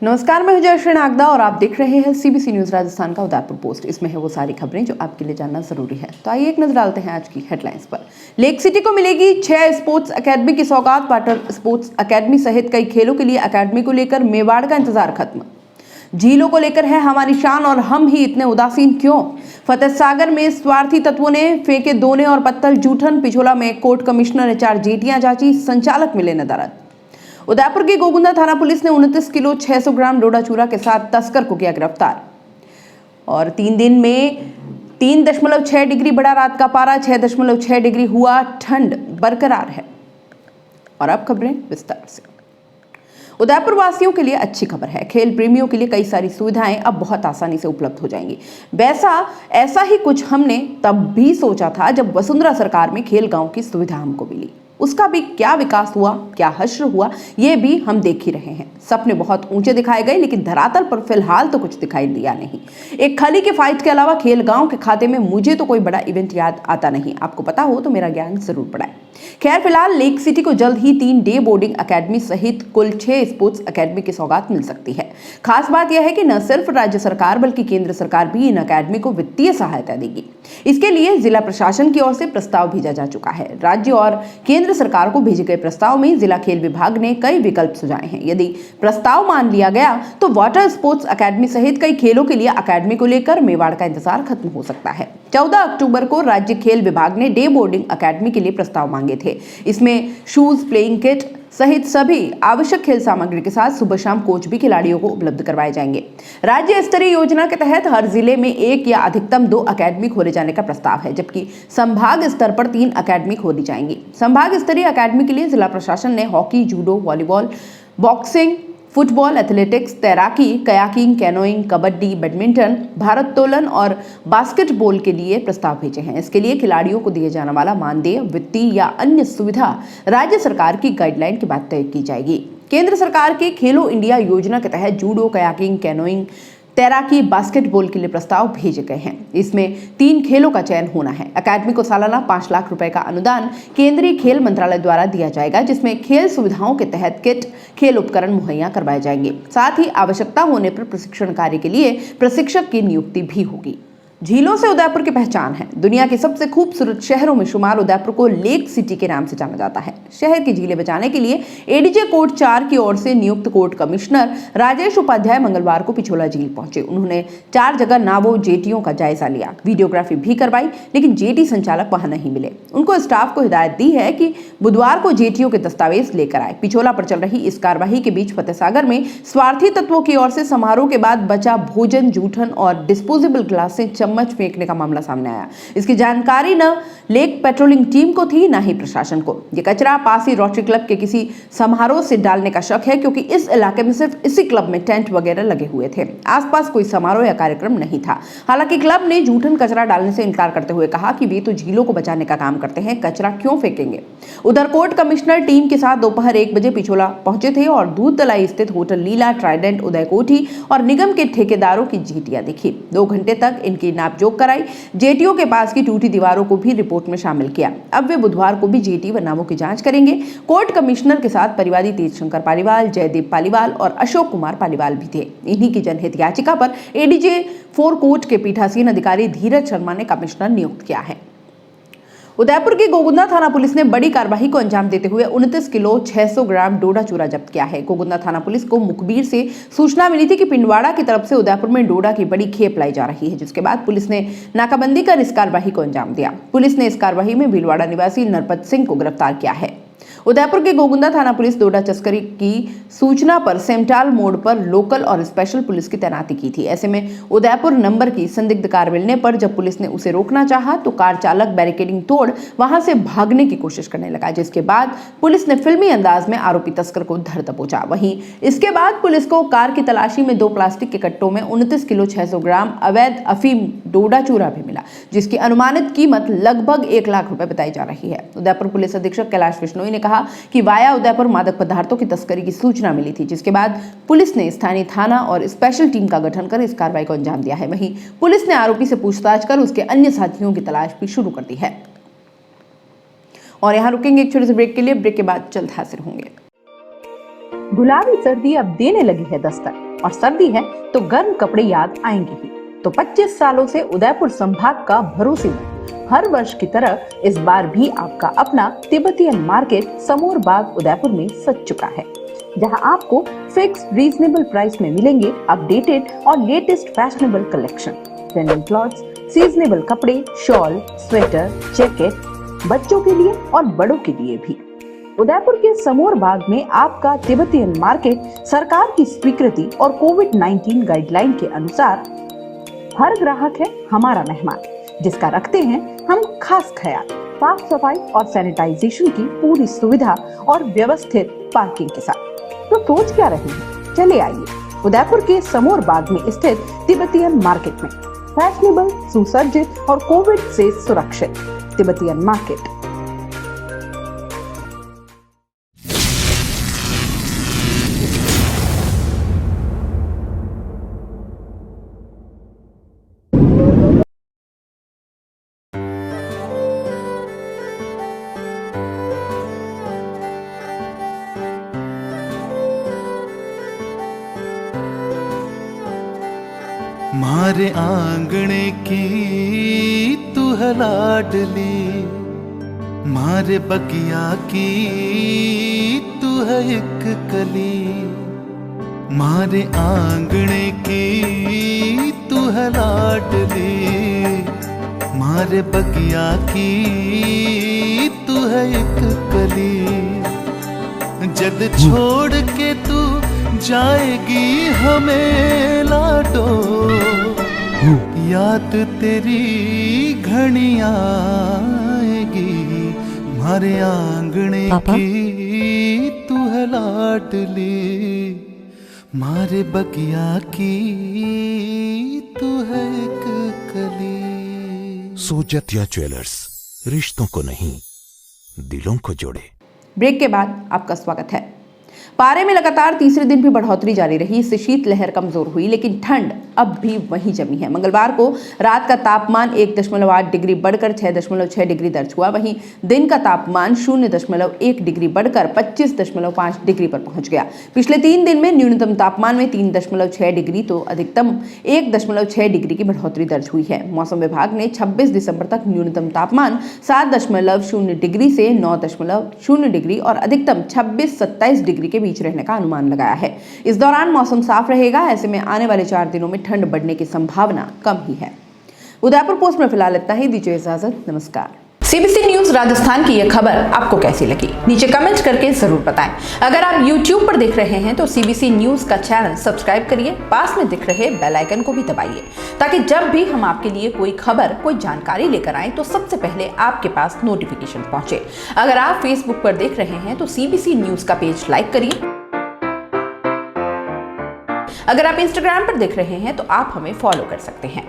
नमस्कार, मैं हूं जयश्री नागदा और आप देख रहे हैं सीबीसी न्यूज राजस्थान का उदयपुर पोस्ट। इसमें है वो सारी खबरें जो आपके लिए जानना जरूरी है। तो आइए एक नजर डालते हैं आज की हेडलाइंस पर। लेक सिटी को मिलेगी 6 स्पोर्ट्स एकेडमी की सौगात। वाटर स्पोर्ट्स एकेडमी सहित कई खेलों के लिए एकेडमी को लेकर मेवाड़ का इंतजार खत्म। झीलों को लेकर है हमारी शान और हम ही इतने उदासीन क्यों। फतेह सागर में स्वार्थी तत्वों ने फेंके दोने और पत्थर जूठन। पिछोला में कोर्ट कमिश्नर HR जेटियां जांची, संचालक मिले नदारद। उदयपुर की गोगुंदा थाना पुलिस ने 29 किलो 600 ग्राम डोडा चूरा के साथ तस्कर को किया गिरफ्तार। और 3 दिन में 3.6 डिग्री बढ़ा रात का पारा, 6.6 डिग्री हुआ ठंड बरकरार है। और अब खबरें विस्तार से। उदयपुर वासियों के लिए अच्छी खबर है। खेल प्रेमियों के लिए कई सारी सुविधाएं अब बहुत आसानी से उपलब्ध हो जाएंगी। ऐसा ही कुछ हमने तब भी सोचा था जब वसुंधरा सरकार में खेल गांव की सुविधा हमको मिली। उसका भी क्या विकास हुआ, क्या हश्र हुआ, ये भी हम देख ही रहे हैं। सपने बहुत ऊंचे दिखाए गए, लेकिन धरातल पर फिलहाल तो कुछ दिखाई दिया नहीं। एक खली के फाइट के अलावा खेल गांव के खाते में मुझे तो कोई बड़ा इवेंट याद आता नहीं। आपको पता हो तो मेरा ज्ञान जरूर बढ़ाए। खैर, फिलहाल लेक सिटी को जल्द ही 3 डे बोर्डिंग अकेडमी सहित कुल 6 स्पोर्ट्स अकेडमी की सौगात मिल सकती है। खास बात यह है कि न सिर्फ राज्य सरकार बल्कि केंद्र सरकार भी इन अकेडमी को वित्तीय सहायता देगी। इसके लिए जिला प्रशासन की ओर से प्रस्ताव भेजा जा चुका है। राज्य और केंद्र सरकार को भेजे गए प्रस्ताव में जिला खेल विभाग ने कई विकल्प सुझाए हैं। यदि प्रस्ताव मान लिया गया तो वाटर स्पोर्ट्स अकेडमी सहित कई खेलों के लिए अकेडमी को लेकर मेवाड़ का इंतजार खत्म हो सकता है। 14 अक्टूबर को राज्य खेल विभाग ने डे बोर्डिंग अकेडमी के लिए प्रस्ताव मांगे थे। इसमें शूज, प्लेइंग किट सहित सभी आवश्यक खेल सामग्री के साथ सुबह शाम कोच भी खिलाड़ियों को उपलब्ध करवाए जाएंगे। राज्य स्तरीय योजना के तहत हर जिले में 1 या अधिकतम 2 अकेडमी खोले जाने का प्रस्ताव है, जबकि संभाग स्तर पर 3 अकेडमी खोली जाएंगी। संभाग स्तरीय अकेडमी के लिए जिला प्रशासन ने hockey, judo, volleyball, boxing, football, athletics, तैराकी, कयाकिंग, कैनोइंग, कबड्डी, बैडमिंटन, भारोत्तोलन और बास्केटबॉल के लिए प्रस्ताव भेजे हैं। इसके लिए खिलाड़ियों को दिए जाने वाला मानदेय, वित्तीय या अन्य सुविधा राज्य सरकार की गाइडलाइन के बाद तय की जाएगी। केंद्र सरकार के खेलो इंडिया योजना के तहत जूडो, कयाकिंग, कैनोइंग, तैराकी, बास्केटबॉल के लिए प्रस्ताव भेजे गए हैं। इसमें 3 खेलों का चयन होना है। अकादमी को सालाना 5 लाख रुपए का अनुदान केंद्रीय खेल मंत्रालय द्वारा दिया जाएगा, जिसमें खेल सुविधाओं के तहत किट, खेल उपकरण मुहैया करवाए जाएंगे। साथ ही आवश्यकता होने पर प्रशिक्षण कार्य के लिए प्रशिक्षक की नियुक्ति भी होगी। झीलों से उदयपुर की पहचान है। दुनिया के सबसे खूबसूरत शहरों में शुमार उदयपुर को लेक सिटी के नाम से जाना जाता है। शहर की झीलें बचाने के लिए एडीजे कोर्ट 4 की ओर से नियुक्त कोर्ट कमिश्नर राजेश उपाध्याय मंगलवार को पिछोला झील पहुंचे। उन्होंने 4 जगह नावों, जेटियों का जायजा लिया, वीडियोग्राफी भी करवाई, लेकिन जेटी संचालक वहां नहीं मिले। उनको स्टाफ को हिदायत दी है कि बुधवार को जेटियों के दस्तावेज लेकर आए। पिछोला पर चल रही इस कार्रवाई के बीच फतेह सागर में स्वार्थी तत्वों की ओर से समारोह के बाद बचा भोजन, जूठन और डिस्पोजेबल ग्लासें, चम्मच फेंकने का मामला सामने आया। इसकी जानकारी न लेक पेट्रोलिंग टीम को थी, न ही प्रशासन को। यह कचरा पासी रोटरी क्लब के किसी समारोह से डालने का शक है, क्योंकि इस इलाके में सिर्फ इसी क्लब में टेंट वगैरह लगे हुए थे। आसपास कोई समारोह या कार्यक्रम नहीं था। हालांकि क्लब ने जूठन कचरा डालने से इनकार करते हुए कहा कि वे तो झीलों को बचाने का काम करते हैं, कचरा क्यों फेंकेंगे। उधर कोर्ट कमिश्नर टीम के साथ दोपहर 1 बजे पिछोला पहुंचे थे और दूध तलाई स्थित होटल लीला, ट्राइडेंट, उदय कोठी और निगम के ठेकेदारों की जेटियां दिखी। 2 घंटे तक इनकी नापजोख कराई। जेटियों के पास की टूटी दीवारों को भी रिपोर्ट में शामिल किया। अब वे बुधवार को भी जेटी व नावों की जांच करेंगे। कोर्ट कमिश्नर के साथ परिवादी तेजशंकर पालीवाल, जयदेव पालीवाल और अशोक कुमार पालीवाल भी थे। इन्हीं की जनहित याचिका पर एडीजे 4 कोर्ट के पीठासीन अधिकारी धीरज शर्मा ने कमिश्नर नियुक्त किया है। उदयपुर की गोगुंदा थाना पुलिस ने बड़ी कार्रवाई को अंजाम देते हुए 29 किलो 600 ग्राम डोडा चूरा जब्त किया है। गोगुंदा थाना पुलिस को मुखबिर से सूचना मिली थी कि पिंडवाड़ा की तरफ से उदयपुर में डोडा की बड़ी खेप लाई जा रही है, जिसके बाद पुलिस ने नाकाबंदी कर इस कार्रवाई को अंजाम दिया। पुलिस ने इस कार्रवाई में भीलवाड़ा निवासी नरपत सिंह को गिरफ्तार किया है। उदयपुर के गोगुंदा थाना पुलिस डोडा तस्करी की सूचना पर सेमटाल मोड़ पर लोकल और स्पेशल पुलिस की तैनाती की थी। ऐसे में उदयपुर नंबर की संदिग्ध कार मिलने पर जब पुलिस ने उसे रोकना चाहा तो कार चालक बैरिकेडिंग तोड़ वहां से भागने की कोशिश करने लगा, जिसके बाद पुलिस ने फिल्मी अंदाज में आरोपी तस्कर को धर दबोचा। वहीं इसके बाद पुलिस को कार की तलाशी में 2 प्लास्टिक के कट्टों में 29 किलो 600 ग्राम अवैध अफीम डोडा चूरा भी मिला, जिसकी अनुमानित कीमत लगभग 1 लाख रुपए बताई जा रही है। उदयपुर पुलिस अधीक्षक कैलाश विश्नोई ने कहा कि वाया उदयपुर मादक पदार्थों की तस्करी की सूचना मिली थी, जिसके बाद पुलिस ने स्थानीय थाना और स्पेशल टीम का गठन कर इस कार्रवाई को अंजाम दिया है। वहीं पुलिस ने आरोपी से पूछताछ कर उसके अन्य साथियों की तलाश भी शुरू कर दी है। और यहां रुकेंगे एक छोटे से ब्रेक के लिए। ब्रेक के बाद जल्द हाजिर होंगे। गुलाबी सर्दी अब देने लगी है दस्तक। और सर्दी है तो गर्म कपड़े याद आएंगे ही। तो 25 सालों से उदयपुर संभाग का भरोसेमंद हर वर्ष की तरह इस बार भी आपका अपना तिब्बतियन मार्केट समोर बाग उदयपुर में सज चुका है, जहां आपको फिक्स रीजनेबल प्राइस में मिलेंगे अपडेटेड और latest fashionable collection, trending clothes, seasonable कपड़े, शॉल, स्वेटर, जैकेट, बच्चों के लिए और बड़ों के लिए भी। उदयपुर के समोर बाग में आपका तिब्बतियन मार्केट सरकार की स्वीकृति और कोविड-19 गाइडलाइन के अनुसार हर ग्राहक है हमारा मेहमान, जिसका रखते हैं हम खास ख्याल। साफ सफाई और सैनिटाइजेशन की पूरी सुविधा और व्यवस्थित पार्किंग के साथ। तो सोच क्या रहे हैं, चले आइए उदयपुर के समोर बाग में स्थित तिब्बतियन मार्केट में। फैशनेबल, सुसज्जित और कोविड से सुरक्षित तिब्बतियन मार्केट। मारे आंगणे की तू है लाडली, मारे बगिया की तू है एक कली। मारे आंगणे की तू है लाडली, मारे बगिया की तू है एक कली। जद छोड़ के तू जाएगी हमें लाडो, याद तेरी घनी आएगी। मारे आंगणे की तू है लाडली, मारे बगिया की तू है एक कली। सोजतिया ज्वेलर्स, रिश्तों को नहीं दिलों को जोड़े। ब्रेक के बाद आपका स्वागत है। पारे में लगातार तीसरे दिन भी बढ़ोतरी जारी रही। इससे शीतलहर कमजोर हुई, लेकिन ठंड अब भी वहीं जमी है। मंगलवार को रात का तापमान 1.8 डिग्री बढ़कर 6.6 डिग्री दर्ज हुआ। वहीं दिन का तापमान 0.1 डिग्री बढ़कर 25.5 डिग्री पर पहुंच गया। पिछले 3 दिन में न्यूनतम तापमान में 3.6 डिग्री तो अधिकतम 1.6 डिग्री की बढ़ोतरी दर्ज हुई है। मौसम विभाग ने 26 दिसंबर तक न्यूनतम तापमान 7.0 डिग्री से 9.0 डिग्री और अधिकतम 26-27 डिग्री के बीच रहने का अनुमान लगाया है। इस दौरान मौसम साफ रहेगा। ऐसे में आने वाले 4 दिनों में ठंड बढ़ने की संभावना कम ही है। उदयपुर पोस्ट में फिलहाल इतना ही। दीजिए इजाजत, नमस्कार। सीबीसी न्यूज राजस्थान की यह खबर आपको कैसी लगी, नीचे कमेंट करके जरूर बताएं। अगर आप YouTube पर देख रहे हैं तो सीबीसी न्यूज का चैनल सब्सक्राइब करिए, पास में दिख रहे बेल आइकन को भी दबाइए, ताकि जब भी हम आपके लिए कोई खबर, कोई जानकारी लेकर आए तो सबसे पहले आपके पास नोटिफिकेशन पहुंचे। अगर आप Facebook पर देख रहे हैं तो सीबीसी न्यूज का पेज लाइक करिए। अगर आप Instagram पर देख रहे हैं तो आप हमें फॉलो कर सकते हैं।